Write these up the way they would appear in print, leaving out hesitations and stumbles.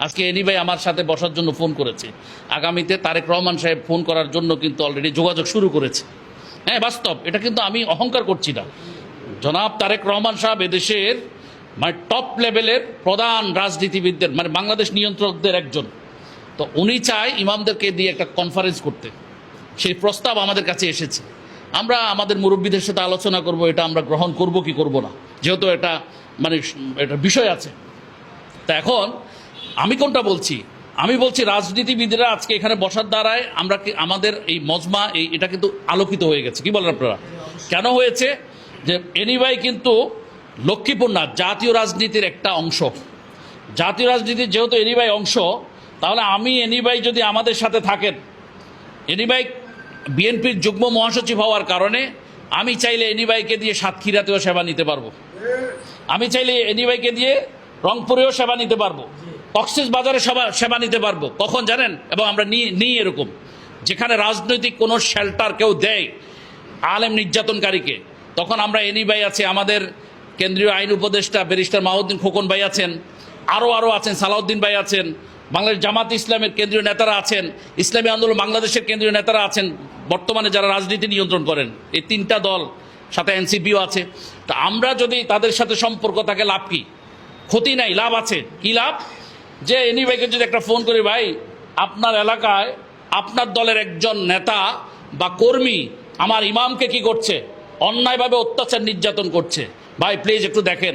আজকে এনি ভাই আমার সাথে বসার জন্য ফোন করেছে, আগামীতে তারেক রহমান সাহেব ফোন করার জন্য কিন্তু অলরেডি যোগাযোগ শুরু করেছে। হ্যাঁ, বাস্তব, এটা কিন্তু আমি অহংকার করছি না। জনাব তারেক রহমান সাহেব এদেশের মানে টপ লেভেলের প্রধান রাজনীতিবিদদের মানে বাংলাদেশ নিয়ন্ত্রকদের একজন। তো উনি চায় ইমামদেরকে দিয়ে একটা কনফারেন্স করতে, সেই প্রস্তাব আমাদের কাছে এসেছে। আমরা আমাদের মুরব্বীদের সাথে আলোচনা করব, এটা আমরা গ্রহণ করব কি করব না, যেহেতু এটা মানে এটা বিষয় আছে। তা এখন আমি কোনটা বলছি? আমি বলছি রাজনীতিবিদরা আজকে এখানে বসার দ্বারায় আমরা আমাদের এই মজমা এটা কিন্তু আলোকিত হয়ে গেছে। কি বলেন আপনারা? কেন হয়েছে? যে এনি ভাই কিন্তু লক্ষ্মীপুর না, জাতীয় রাজনীতির একটা অংশ। জাতীয় রাজনীতির যেহেতু এনি ভাই অংশ, তাহলে আমি এনি ভাই যদি আমাদের সাথে থাকেন, এনি ভাই বিএনপির যুগ্ম মহাসচিব হওয়ার কারণে আমি চাইলে এনি ভাইকে দিয়ে সাতক্ষীরাতেও সেবা নিতে পারবো, আমি চাইলে এনি ভাইকে দিয়ে রংপুরেও সেবা নিতে পারবো, কক্সবাজারে সেবা নিতে পারবো। কখন জানেন? এবং আমরা নিই এরকম, যেখানে রাজনৈতিক কোনো শেল্টার কেউ দেয় আলেম নির্যাতনকারীকে, তখন আমরা এনি ভাই আছে, আমাদের কেন্দ্রীয় আইন উপদেষ্টা ব্যারিস্টার মাহউদ্দিন খোকন ভাই আছেন, আরও আছেন, সালাউদ্দিন ভাই আছেন, বাংলাদেশ জামাত ইসলামের কেন্দ্রীয় নেতারা আছেন, ইসলামী আন্দোলন বাংলাদেশের কেন্দ্রীয় নেতারা আছেন, বর্তমানে যারা রাজনীতি নিয়ন্ত্রণ করেন, এই তিনটা দল, সাথে এনসিপিও আছে। তা আমরা যদি তাদের সাথে সম্পর্ক থাকে, লাভ কি? ক্ষতি নাই, লাভ আছে। কি লাভ? যে এনি ভাইকে যদি একটা ফোন করি, ভাই আপনার এলাকায় আপনার দলের একজন নেতা বা কর্মী আমার ইমামকে কি করছে, অন্যায়ভাবে অত্যাচার নির্যাতন করছে, ভাই প্লিজ একটু দেখেন।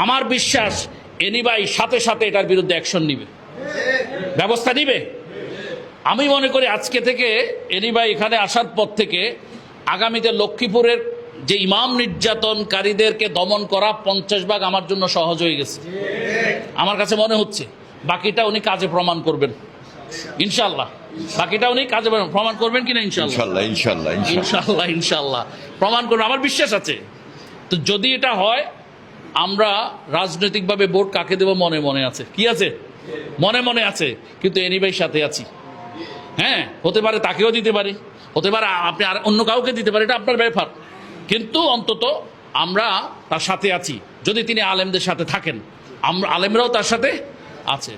আমার বিশ্বাস এনি ভাই সাথে সাথে এটার বিরুদ্ধে অ্যাকশন নিবে, ব্যবস্থা নিবে। আমি মনে করি আজকে থেকে এনি ভাই এখানে আসার পর থেকে আগামীতে লক্ষ্মীপুরের যে ইমাম নির্যাতনকারীদেরকে দমন করা 50 ভাগ আমার জন্য সহজ হয়ে গেছে, আমার কাছে মনে হচ্ছে। বাকিটা উনি কাজে প্রমাণ করবেন ইনশাল্লাহ, বাকিটা উনি কাজে প্রমাণ করবেন কিনা ইনশাল্লাহ, ইনশাল্লাহ ইনশাল্লাহ ইনশাল্লাহ প্রমাণ করবেন, আমার বিশ্বাস আছে। তো যদি এটা হয়, আমরা রাজনৈতিকভাবে ভোট কাকে দেব মনে মনে আছে, কি আছে? মনে মনে আছে, কিন্তু এনি ভাই সাথে আছি। হ্যাঁ, হতে পারে তাকেও দিতে পারি, হতে পারে আপনি আর অন্য কাউকে দিতে পারেন, এটা আপনার ব্যাপার, কিন্তু অন্তত আমরা তার সাথে আছি। যদি তিনি আলেমদের সাথে থাকেন, আমরা আলেমরাও তার সাথে আছে।